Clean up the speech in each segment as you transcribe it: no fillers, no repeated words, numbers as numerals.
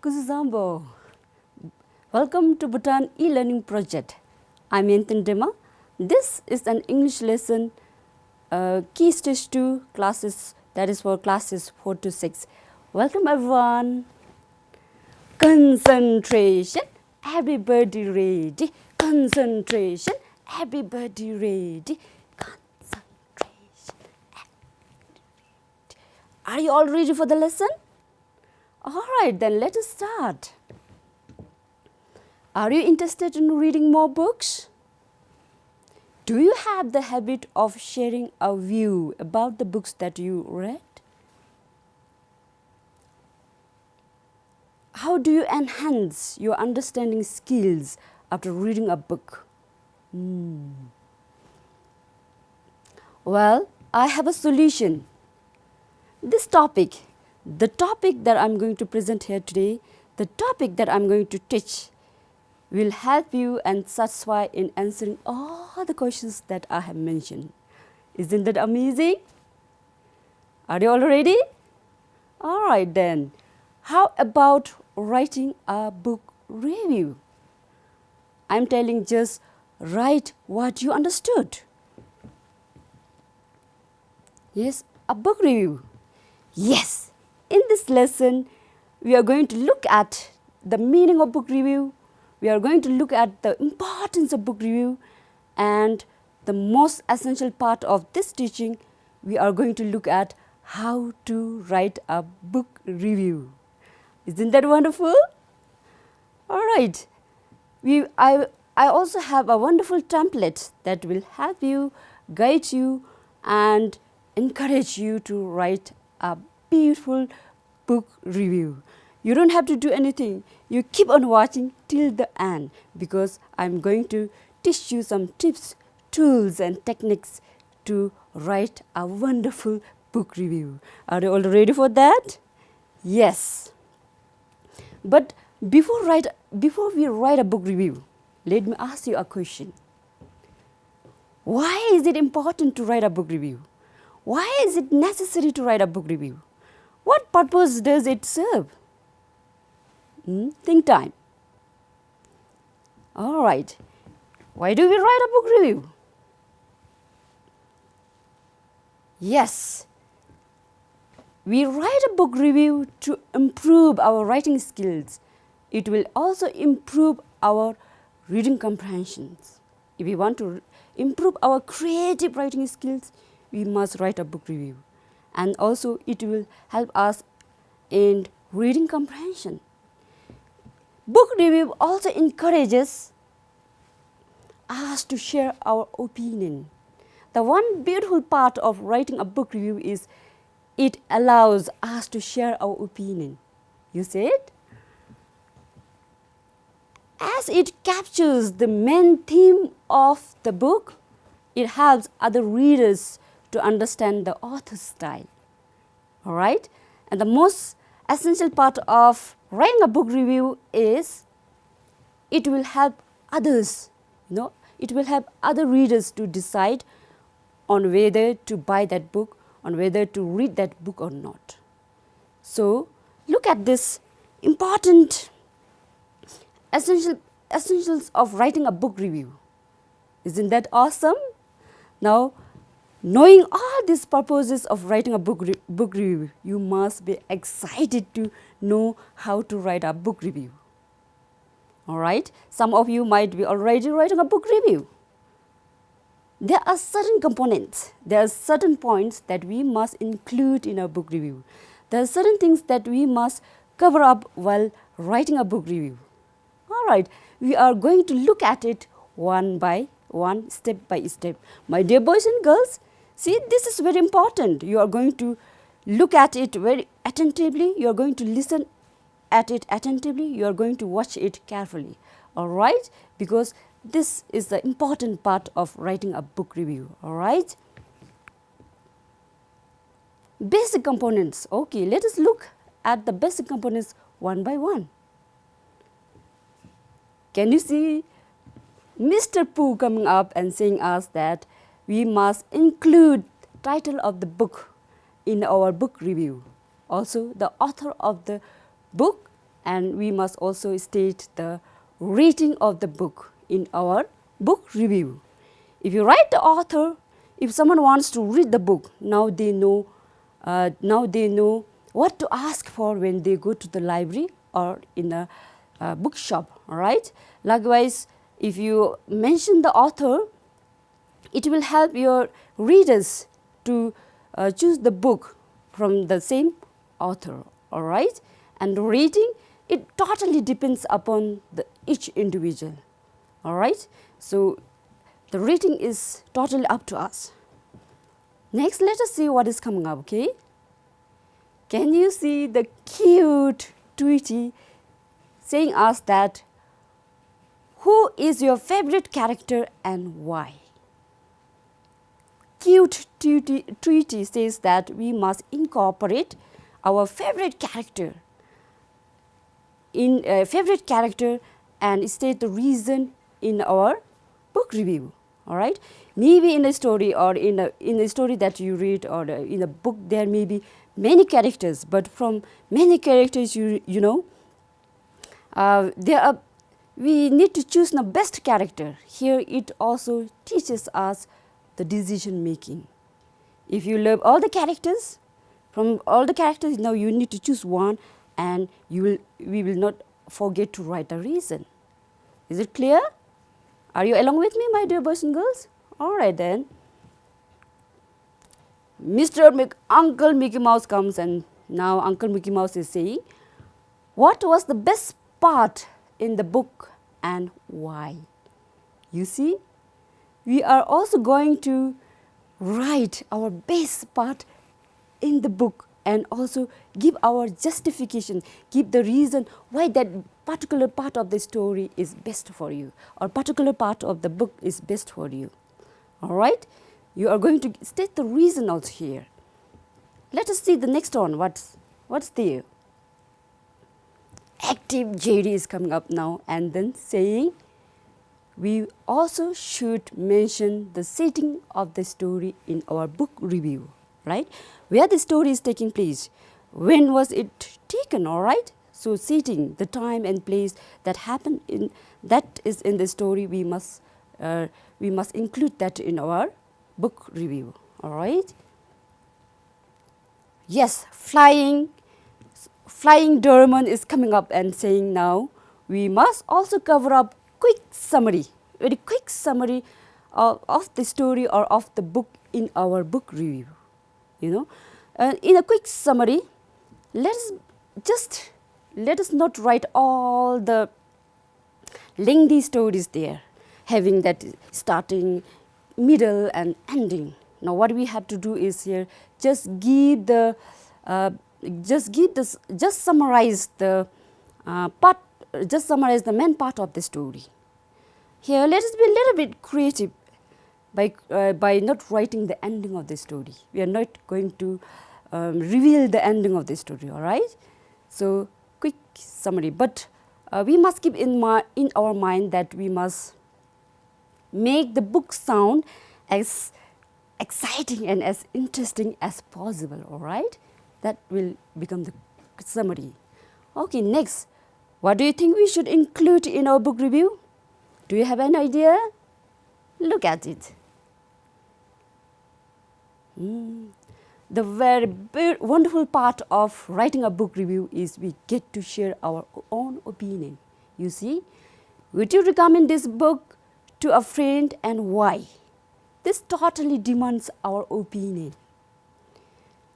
Kuzuzambo. Welcome to Bhutan e-learning project. I'm Yentin Dema. This is an English lesson, Key Stage 2 classes, that is for classes 4 to 6. Welcome everyone. Concentration, everybody ready. Concentration, everybody ready. Concentration, everybody ready. Are you all ready for the lesson? All right, then let us start. Are you interested in reading more books? Do you have the habit of sharing a view about the books that you read? How do you enhance your understanding skills after reading a book? Well, I have a solution. This topic, the topic that I'm going to present here today, the topic that I'm going to teach will help you and satisfy in answering all the questions that I have mentioned. Isn't that amazing? Are you all ready? All right then. How about writing a book review? I'm telling just write what you understood. Yes, a book review. Yes, in this lesson, we are going to look at the meaning of book review. We are going to look at the importance of book review, and the most essential part of this teaching, we are going to look at how to write a book review. Isn't that wonderful? All right. I also have a wonderful template that will help you, guide you, and encourage you to write a beautiful book review. You don't have to do anything. You keep on watching till the end, because I'm going to teach you some tips, tools, and techniques to write a wonderful book review. Are you all ready for that? Yes. But before we write a book review, let me ask you a question. Why is it important to write a book review? Why is it necessary to write a book review? What purpose does it serve? Think time. All right. Why do we write a book review? Yes. We write a book review to improve our writing skills. It will also improve our reading comprehensions. If we want to improve our creative writing skills, we must write a book review. And also it will help us in reading comprehension. Book review also encourages us to share our opinion. The one beautiful part of writing a book review is it allows us to share our opinion. You see it? As it captures the main theme of the book, it helps other readers to understand the author's style. All right? And the most essential part of writing a book review is it will help others, it will help other readers to decide on whether to buy that book, on whether to read that book or not. So look at this important essentials of writing a book review. Isn't that awesome? Now, knowing all these purposes of writing a book review, you must be excited to know how to write a book review. All right? Some of you might be already writing a book review. There are certain components, there are certain points that we must include in a book review. There are certain things that we must cover up while writing a book review. All right, we are going to look at it one by one, step by step. My dear boys and girls, see, this is very important. You are going to look at it very attentively. You are going to listen at it attentively. You are going to watch it carefully. All right, because this is the important part of writing a book review. All right. Basic components. Okay, let us look at the basic components one by one. Can you see Mr. Pooh coming up and saying us that we must include title of the book in our book review. Also the author of the book, and we must also state the rating of the book in our book review. If you write the author, if someone wants to read the book, now they know what to ask for when they go to the library or in a bookshop, all right? Likewise, if you mention the author, it will help your readers to choose the book from the same author, all right? And the rating, it totally depends upon each individual, all right? So the rating is totally up to us. Next, let us see what is coming up, okay? Can you see the cute Tweety saying us that, who is your favorite character and why? Cute Tweety says that we must incorporate our favorite character and state the reason in our book review, all right? Maybe in a story or in a story that you read or in a book, there may be many characters, but from many characters, you know, we need to choose the best character. Here it also teaches us the decision making. If you love all the characters, from all the characters, now you need to choose one, and we will not forget to write a reason. Is it clear? Are you along with me, my dear boys and girls? All right then. Uncle Mickey Mouse comes, and now Uncle Mickey Mouse is saying, what was the best part in the book and why? You see, we are also going to write our best part in the book and also give our justification, give the reason why that particular part of the story is best for you, or particular part of the book is best for you. All right? You are going to state the reason also here. Let us see the next one. What's there? Active JD is coming up now, and then saying, we also should mention the setting of the story in our book review, right? Where the story is taking place, when was it taken, all right? So setting, the time and place that happened that is in the story, we must include that in our book review, all right? Yes, Flying Doraemon is coming up and saying now, we must also cover up very quick summary of the story or of the book in our book review. You know, in a quick summary, let us not write all the lengthy stories there, having that starting, middle, and ending. Now, what we have to do is here just summarize the main part of the story. Here, let us be a little bit creative by not writing the ending of the story. We are not going to reveal the ending of the story, all right? So, quick summary. But we must keep in our mind that we must make the book sound as exciting and as interesting as possible, all right? That will become the summary. Okay, next, what do you think we should include in our book review? Do you have an idea? Look at it. The very wonderful part of writing a book review is we get to share our own opinion. You see, would you recommend this book to a friend and why? This totally demands our opinion.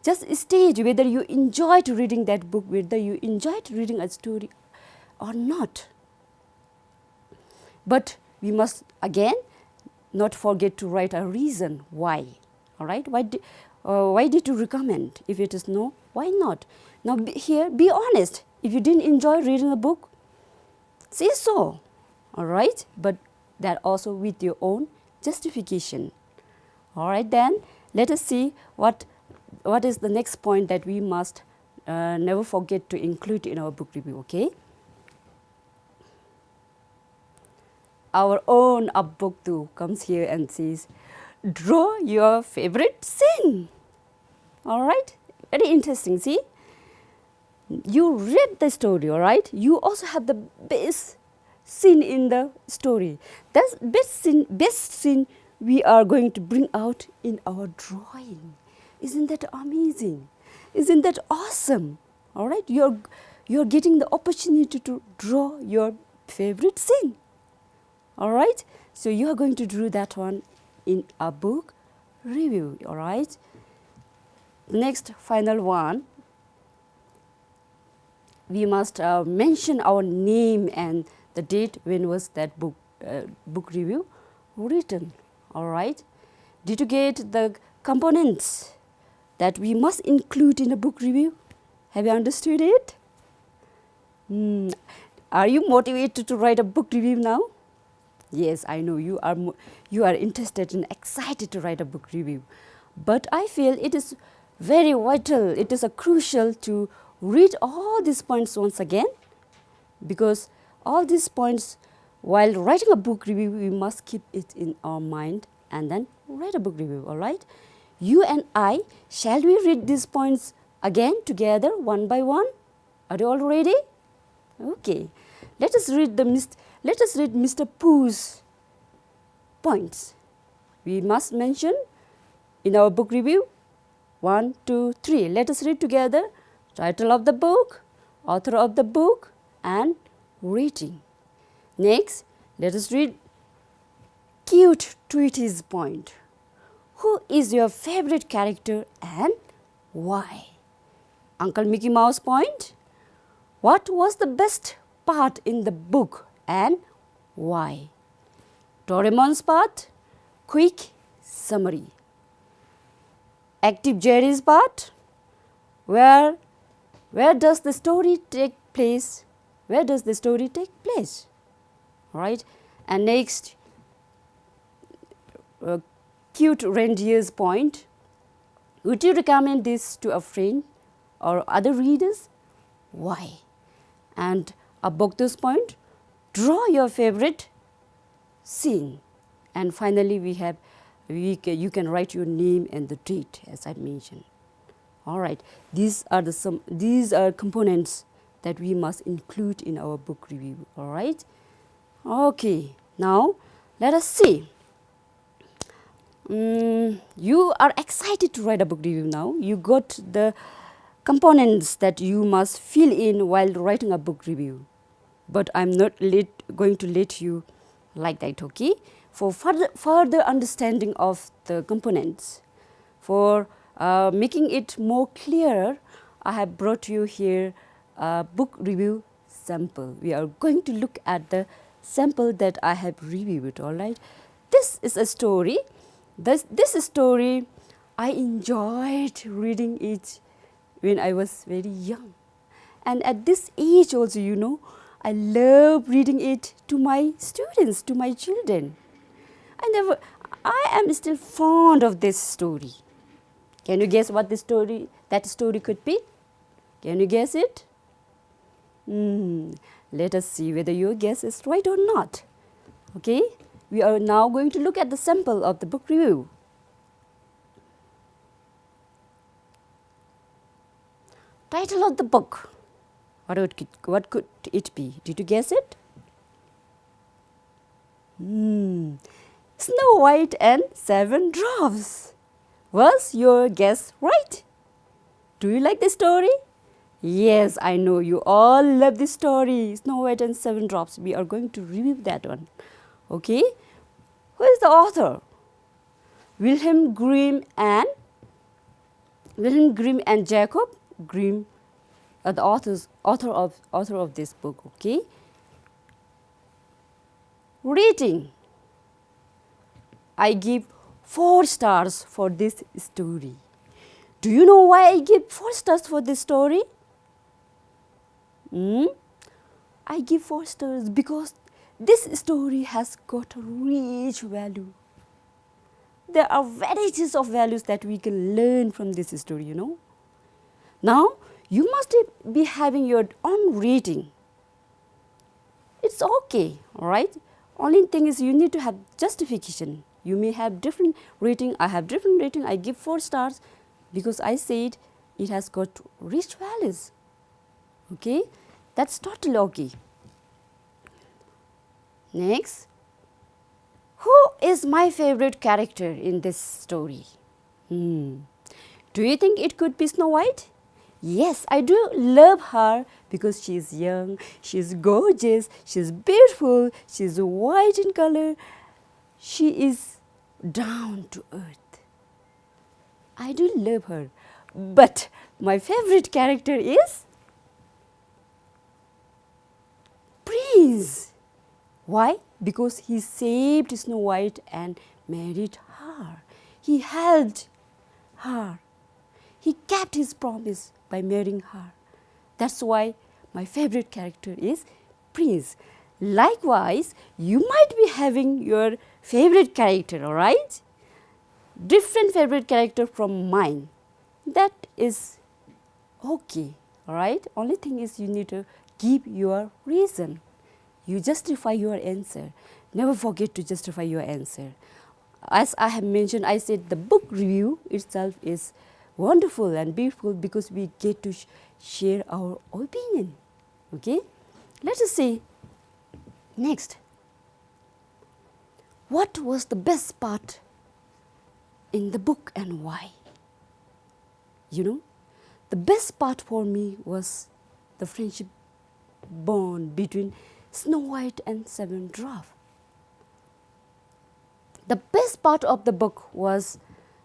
Just state whether you enjoyed reading that book, whether you enjoyed reading a story or not. But we must again not forget to write a reason why. All right? Why did you recommend? If it is no, why not? Now here, be honest. If you didn't enjoy reading a book, say so. All right? But that also with your own justification. All right, then let us see what is the next point that we must never forget to include in our book review. Okay. Our own Abboktu comes here and says, draw your favorite scene. All right, very interesting. See, you read the story, all right? You also have the best scene in the story. That best scene we are going to bring out in our drawing. Isn't that amazing? Isn't that awesome? All right, you're getting the opportunity to draw your favorite scene. All right, so you are going to do that one in a book review. All right. Next, final one, we must mention our name and the date when was that book review written. All right. Did you get the components that we must include in a book review? Have you understood it? Are you motivated to write a book review now? Yes, I know you are interested and excited to write a book review. But I feel it is very vital, it is a crucial to read all these points once again, because all these points, while writing a book review, we must keep it in our mind and then write a book review, all right? You and I, shall we read these points again together one by one? Are you all ready? Okay. Let us read Mr. Pooh's points. We must mention in our book review 1, 2, 3. Let us read together title of the book, author of the book, and rating. Next, let us read Cute Tweety's point. Who is your favorite character and why? Uncle Mickey Mouse point. What was the best part in the book and why? Doraemon's part. Quick summary. Active Jerry's part. Where does the story take place? Where does the story take place? Right? And next, Cute Reindeer's point. Would you recommend this to a friend or other readers? Why? And Abokto's point. Draw your favorite scene. And finally, you can write your name and the date, as I mentioned. All right, these are components that we must include in our book review. All right. Okay. Now let us see. You are excited to write a book review now. You got the components that you must fill in while writing a book review. But I'm not going to let you like that, okay? For further understanding of the components, for making it more clear, I have brought you here a book review sample. We are going to look at the sample that I have reviewed, all right? This is a story. This story, I enjoyed reading it when I was very young. And at this age also, you know, I love reading it to my students, to my children. I am still fond of this story. Can you guess what that story could be? Can you guess it? Let us see whether your guess is right or not. Okay, we are now going to look at the sample of the book review. Title of the book. What could it be? Did you guess it? Snow White and Seven Dwarfs. Was your guess right? Do you like the story? Yes, I know you all love this story, Snow White and Seven Dwarfs. We are going to review that one. Okay, who is the author? Wilhelm Grimm and Jacob Grimm are the author of this book. Okay. Rating. I give 4 stars for this story. Do you know why I give 4 stars for this story? I give 4 stars because this story has got a rich value. There are varieties of values that we can learn from this story, you know. Now, you must be having your own rating. It's okay, all right? Only thing is you need to have justification. You may have different rating. I have different rating. I give 4 stars because I said it has got rich values. Okay, that's totally okay. Next, who is my favorite character in this story? Do you think it could be Snow White? Yes, I do love her because she is young, she is gorgeous, she is beautiful, she is white in color, she is down to earth. I do love her, but my favorite character is Prince. Why? Because he saved Snow White and married her. He helped her. He kept his promise by marrying her. That's why my favorite character is Prince. Likewise, you might be having your favorite character, all right? Different favorite character from mine. That is okay, all right? Only thing is you need to give your reason. You justify your answer. Never forget to justify your answer. As I have mentioned, I said the book review itself is wonderful and beautiful because we get to share our opinion. Okay, let us see next. What was the best part in the book and why? You know, the best part for me was the friendship bond between Snow White and Seven Dwarfs. The best part of the book was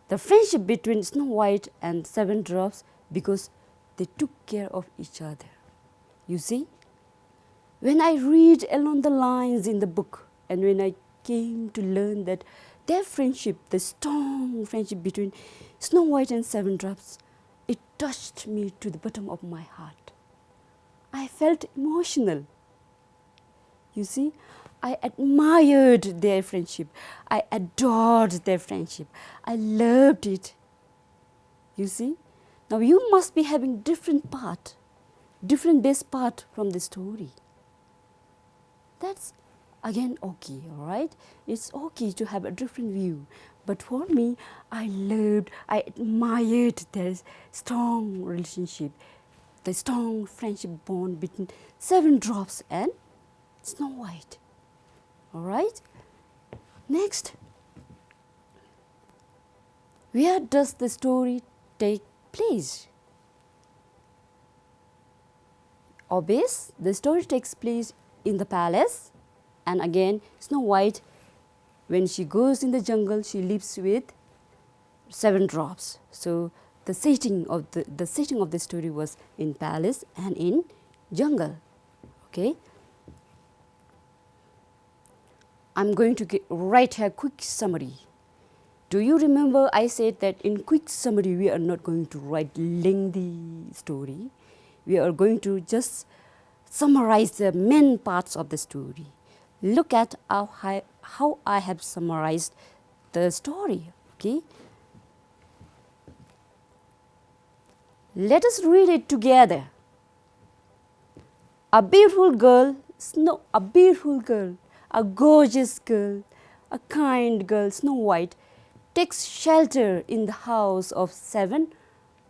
the friendship between Snow White and Seven Dwarfs because they took care of each other. You see, when I read along the lines in the book and when I came to learn that their friendship, the strong friendship between Snow White and Seven Dwarfs, it touched me to the bottom of my heart. I felt emotional. You see, I admired their friendship. I adored their friendship. I loved it. You see, now you must be having different part, different best part from the story. That's again okay, all right? It's okay to have a different view. But for me, I loved, I admired their strong relationship, the strong friendship bond between Seven Dwarfs and Snow White. All right? Next, where does the story take place? Obvious, the story takes place in the palace, and again Snow White, when she goes in the jungle, she lives with Seven Dwarfs. So the setting of the story was in palace and in jungle. Okay. I'm going to write a quick summary. Do you remember I said that in quick summary we are not going to write lengthy story. We are going to just summarize the main parts of the story. Look at how I have summarized the story. Okay. Let us read it together. A beautiful girl, a gorgeous girl, a kind girl, Snow White, takes shelter in the house of Seven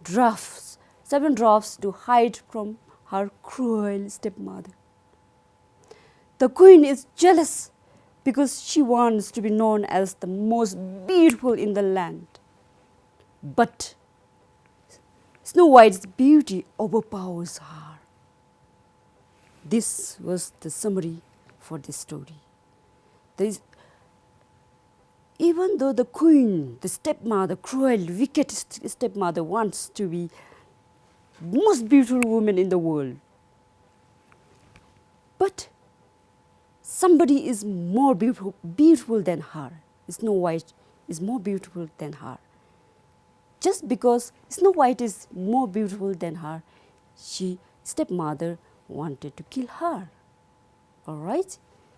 Dwarfs to hide from her cruel stepmother. The queen is jealous because she wants to be known as the most beautiful in the land. But Snow White's beauty overpowers her. This was the summary for this story. Even though the queen, the stepmother, cruel, wicked stepmother, wants to be the most beautiful woman in the world, but somebody is more beautiful than her. Snow White is more beautiful than her. Just because Snow White is more beautiful than her, stepmother wanted to kill her. All right?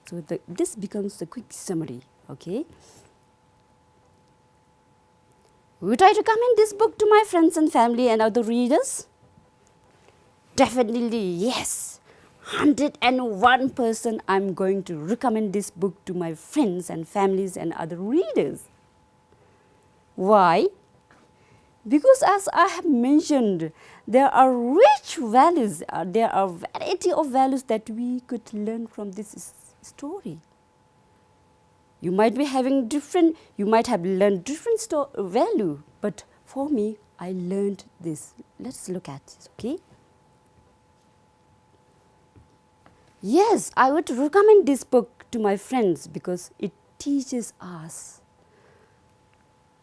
So this becomes the quick summary. Okay? Would I recommend this book to my friends and family and other readers? Definitely yes. 101% I'm going to recommend this book to my friends and families and other readers. Why? Because as I have mentioned, there are rich values, there are variety of values that we could learn from this story. You might be having different, you might have learned different value, but for me, I learned this. Let's look at this, okay? Yes, I would recommend this book to my friends because it teaches us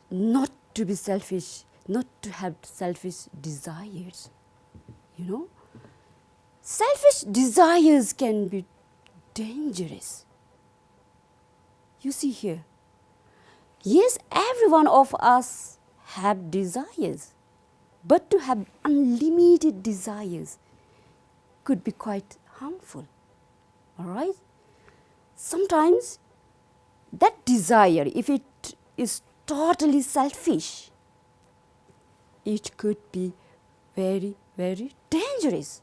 not to be selfish, not to have selfish desires. You know, selfish desires can be dangerous. You see here, yes, every one of us have desires, but to have unlimited desires could be quite harmful. All right? Sometimes that desire, if it is totally selfish, it could be very, very dangerous.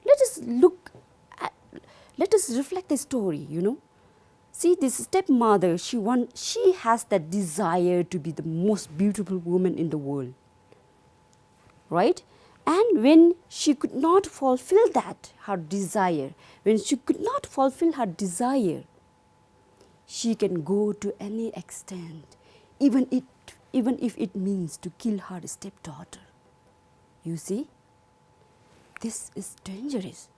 Let us reflect the story, you know. See, this stepmother, she has that desire to be the most beautiful woman in the world, right? And when she could not fulfill that, her desire, when she could not fulfill her desire, she can go to any extent, even if it means to kill her stepdaughter. You see, this is dangerous.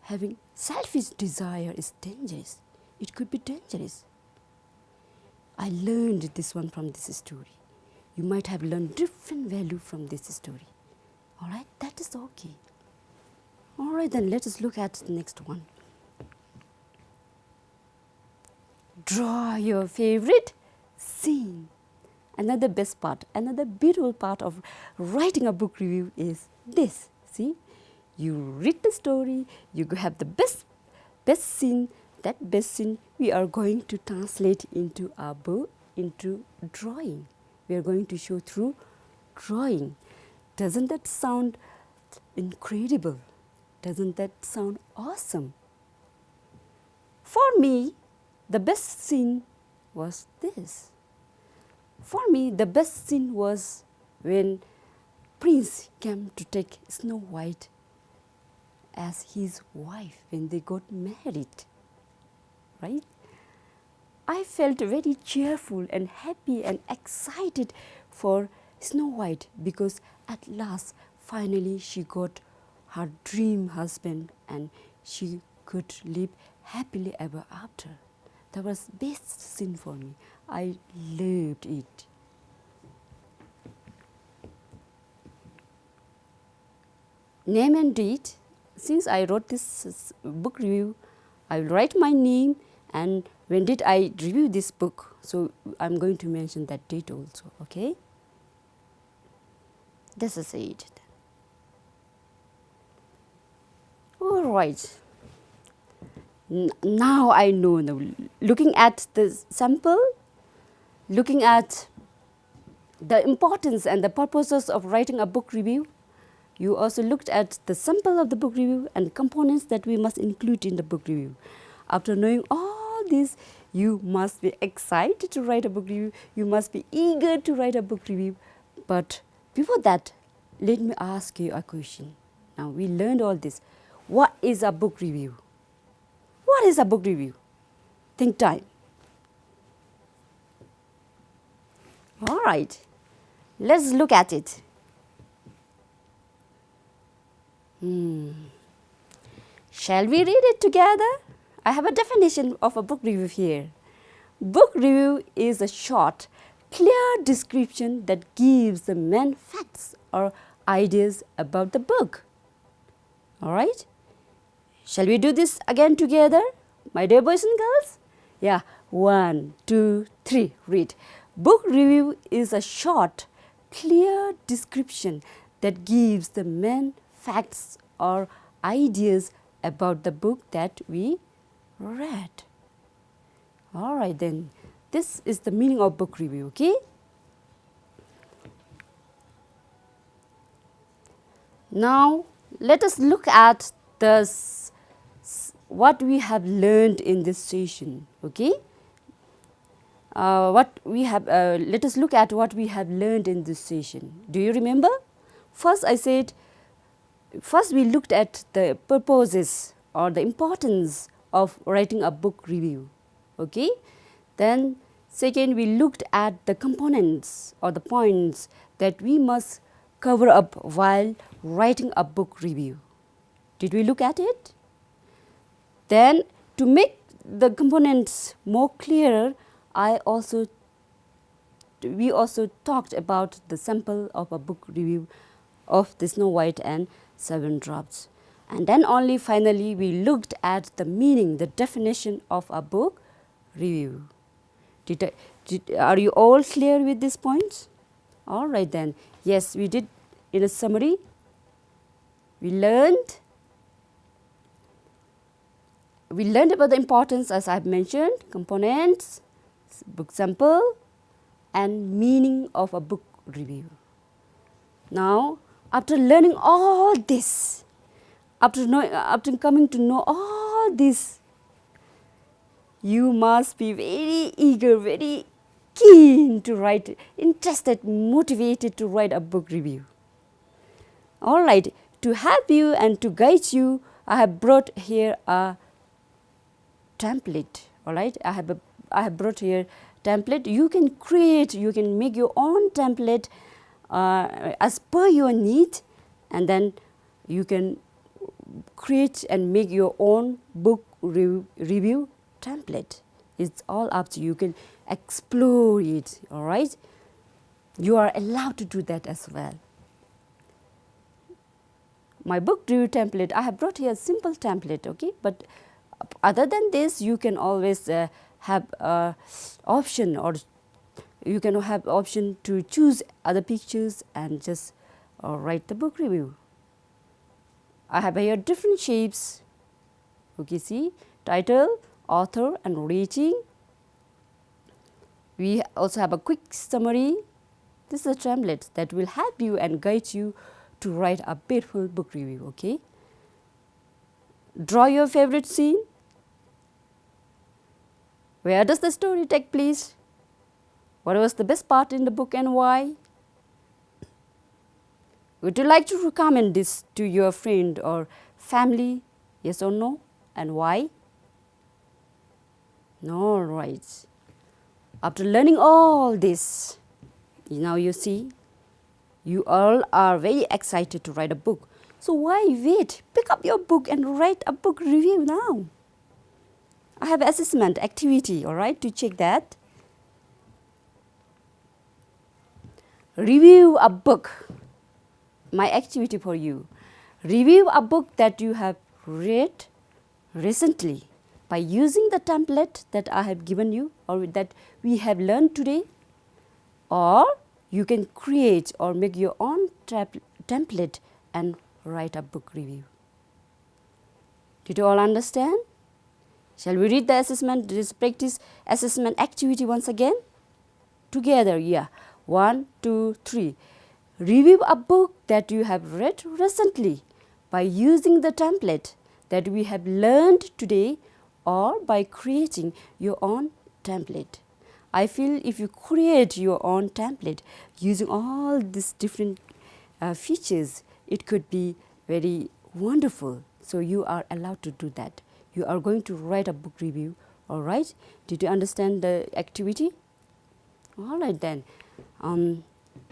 Having selfish desire is dangerous. It could be dangerous. I learned this one from this story. You might have learned different value from this story. All right, that is okay. All right, then let us look at the next one. Draw your favorite scene. Another best part, another beautiful part of writing a book review is this. See, you read the story, you have the best scene. That best scene we are going to translate into our book, into drawing. We are going to show through drawing. Doesn't that sound incredible? Doesn't that sound awesome? For me, the best scene was this. For me, the best scene was when Prince came to take Snow White as his wife when they got married. Right? I felt very cheerful and happy and excited for Snow White because at last, finally, she got her dream husband and she could live happily ever after. That was best scene for me. I loved it. Name and date. Since I wrote this book review, I will write my name and when did I review this book. So I'm going to mention that date also, okay? This is it. All right. Now I know, looking at the sample, looking at the importance and the purposes of writing a book review, you also looked at the sample of the book review and components that we must include in the book review. After knowing all this, you must be excited to write a book review. You must be eager to write a book review. But before that, let me ask you a question. Now, we learned all this. What is a book review? What is a book review? Think time. All right, let's look at it. Shall we read it together? I have a definition of a book review here. Book review is a short, clear description that gives the main facts or ideas about the book. All right? Shall we do this again together, my dear boys and girls? Yeah, 1, 2, 3, read. Book review is a short, clear description that gives the main facts or ideas about the book that we read. All right then, this is the meaning of book review, okay? Now, let us look at what we have learned in this session. Okay, let us look at what we have learned in this session. Do you remember? First we looked at the purposes or the importance of writing a book review. Okay, then second we looked at the components or the points that we must cover up while writing a book review. Did we look at it? Then to make the components more clearer, we also talked about the sample of a book review of the Snow White and Seven Dwarfs. And then only finally we looked at the meaning, the definition of a book review. Are you all clear with these points? All right then. Yes, we did. In a summary, we learned about the importance, as I have mentioned, components, book sample, and meaning of a book review. Now, after learning all this, after coming to know all this, you must be very eager, very keen to write, interested, motivated to write a book review. All right, to help you and to guide you, I have brought here a template. All right, I have brought here template. You can make your own template as per your need, and then you can create and make your own book review template. It's all up to you. You can explore it. All right, you are allowed to do that as well. My book review template, I have brought here a simple template, okay, but other than this, you can always have option, or you can have option to choose other pictures and just write the book review. I have here different shapes. Okay, see, title, author, and rating. We also have a quick summary. This is a template that will help you and guide you to write a beautiful book review. Okay, draw your favorite scene. Where does the story take place? What was the best part in the book and why? Would you like to recommend this to your friend or family? Yes or no? And why? All right. After learning all this, now you see, you all are very excited to write a book. So why wait? Pick up your book and write a book review now. I have assessment activity, all right, to check that. Review a book. My activity for you. Review a book that you have read recently by using the template that I have given you or that we have learned today, or you can create or make your own template and write a book review. Did you all understand? Shall we read the assessment, this practice assessment activity once again? Together, yeah. 1, 2, 3. Review a book that you have read recently by using the template that we have learned today or by creating your own template. I feel if you create your own template using all these different features, it could be very wonderful. So you are allowed to do that. You are going to write a book review, all right? Did you understand the activity? All right then.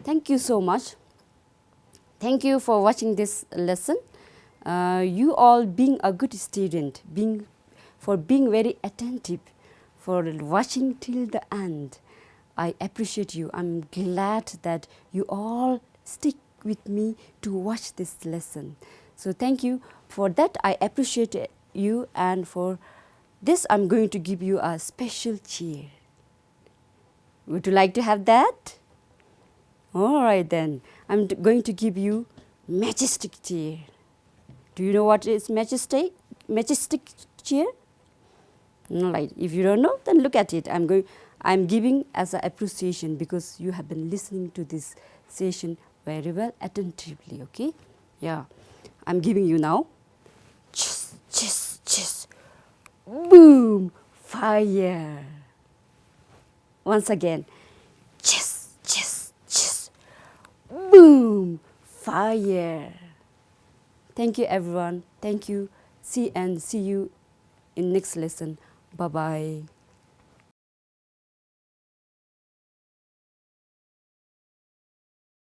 Thank you so much. Thank you for watching this lesson. You all being a good student, being very attentive, for watching till the end. I appreciate you. I'm glad that you all stick with me to watch this lesson. So thank you. For that, I appreciate you, and for this, I'm going to give you a special cheer. Would you like to have that? All right then. I'm going to give you majestic cheer. Do you know what is majestic cheer? All right. If you don't know, then look at it. I'm giving as an appreciation because you have been listening to this session very well attentively. Okay? Yeah. I'm giving you now. chiss, chiss. Boom, fire. Once again, chiss, chiss, chiss. Boom, fire. Thank you, everyone. Thank you. See you in next lesson. Bye-bye.